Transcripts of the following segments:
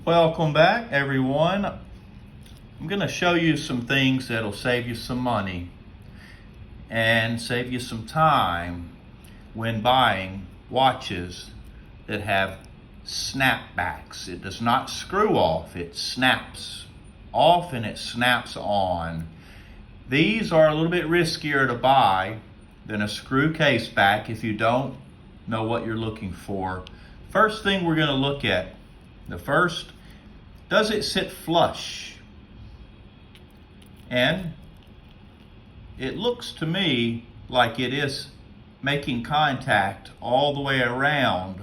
Welcome back, everyone. I'm going to show you some things that'll save you some money and save you some time when buying watches that have snapbacks. It does not screw off, it snaps off and it snaps on. These are a little bit riskier to buy than a screw case back if you don't know what you're looking for. First thing we're going to look at, does it sit flush? And it looks to me like it is making contact all the way around.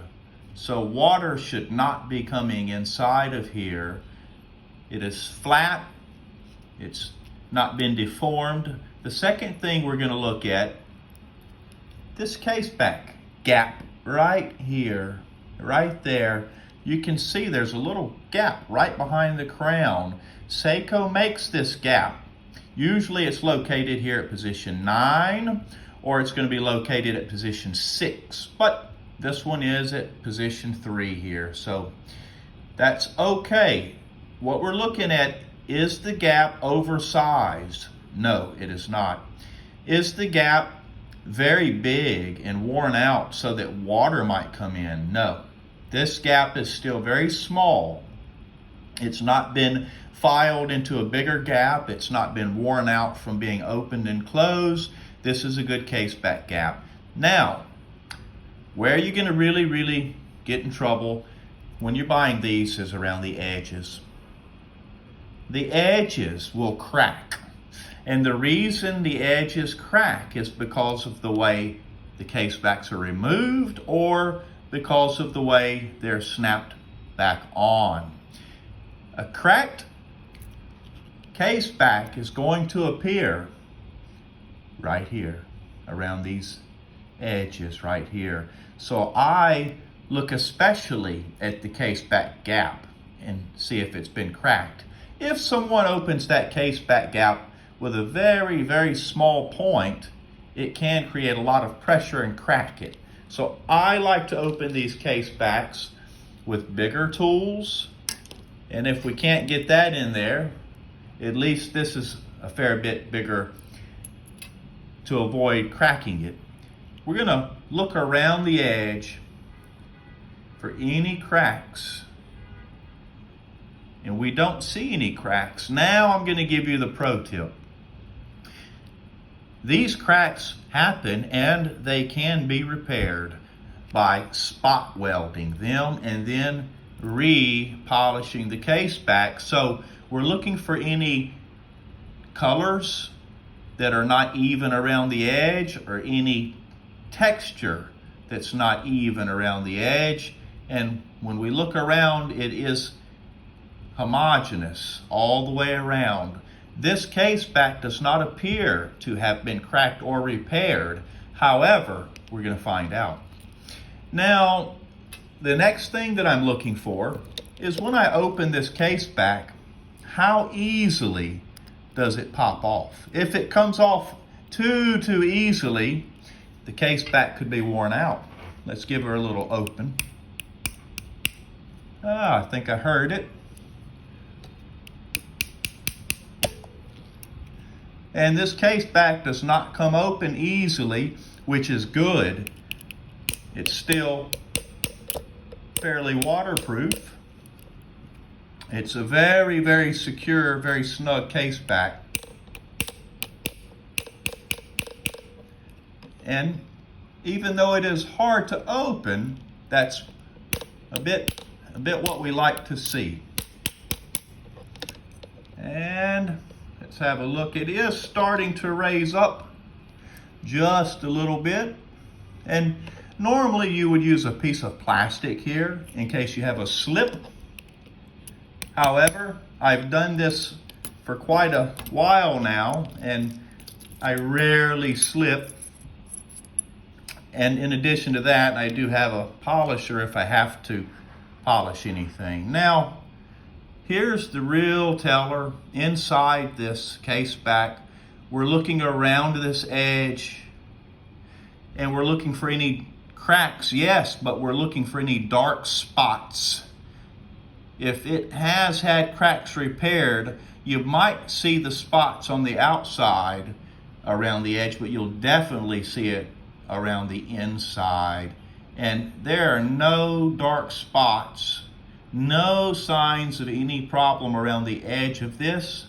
So water should not be coming inside of here. It is flat. It's not been deformed. The second thing we're going to look at, this caseback gap right here, right there. You can see there's a little gap right behind the crown. Seiko makes this gap. Usually it's located here at position 9, or it's going to be located at position 6, but this one is at position 3 here, so that's okay. What we're looking at, is the gap oversized? No, it is not. Is the gap very big and worn out so that water might come in? No. This gap is still very small. It's not been filed into a bigger gap. It's not been worn out from being opened and closed. This is a good caseback gap. Now, where you're going to really get in trouble when you're buying these is around the edges. The edges will crack. And the reason the edges crack is because of the way the casebacks are removed or because of the way they're snapped back on. A cracked caseback is going to appear right here, around these edges right here. So I look especially at the caseback gap and see if it's been cracked. If someone opens that caseback gap with a very small point, it can create a lot of pressure and crack it. So I like to open these casebacks with bigger tools, and if we can't get that in there, at least this is a fair bit bigger to avoid cracking it. We're going to look around the edge for any cracks, and we don't see any cracks. Now I'm going to give you the pro tip. These cracks happen and they can be repaired by spot welding them and then re-polishing the case back. So we're looking for any colors that are not even around the edge or any texture that's not even around the edge. And when we look around, it is homogeneous all the way around. This caseback does not appear to have been cracked or repaired. However, we're going to find out. Now, the next thing that I'm looking for is when I open this caseback, how easily does it pop off? If it comes off too easily, the caseback could be worn out. Let's give her a little open. I think I heard it. And this caseback does not come open easily, which is good. It's still fairly waterproof. It's a very secure, very snug caseback. And even though it is hard to open, that's a bit what we like to see. And let's have a look. It is starting to raise up just a little bit. And normally you would use a piece of plastic here in case you have a slip. However, I've done this for quite a while now and I rarely slip. And in addition to that, I do have a polisher if I have to polish anything. Now, here's the real teller inside this caseback. We're looking around this edge and we're looking for any cracks, yes, but we're looking for any dark spots. if it has had cracks repaired, you might see the spots on the outside around the edge, but you'll definitely see it around the inside. And there are no dark spots, no signs of any problem around the edge of this.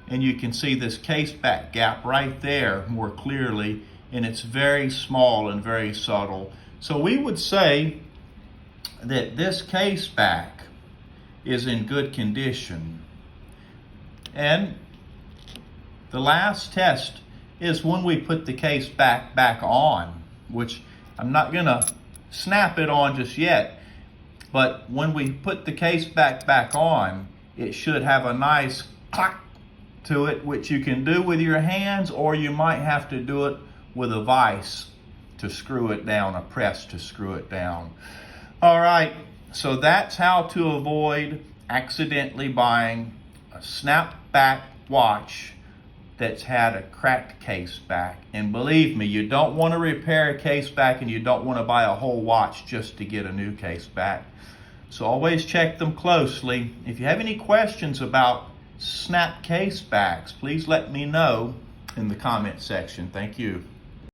And you can see this caseback gap right there more clearly, and it's very small and very subtle. So we would say that this caseback is in good condition. And the last test is when we put the caseback back on, which I'm not gonna snap it on just yet, but when we put the caseback back on, it should have a nice clack to it, which you can do with your hands, or you might have to do it with a vise to screw it down, a press to screw it down. All right, so that's how to avoid accidentally buying a snapback watch that's had a cracked caseback. And believe me, you don't want to repair a caseback, and you don't want to buy a whole watch just to get a new caseback. So always check them closely. If you have any questions about snap casebacks, please let me know in the comment section. Thank you.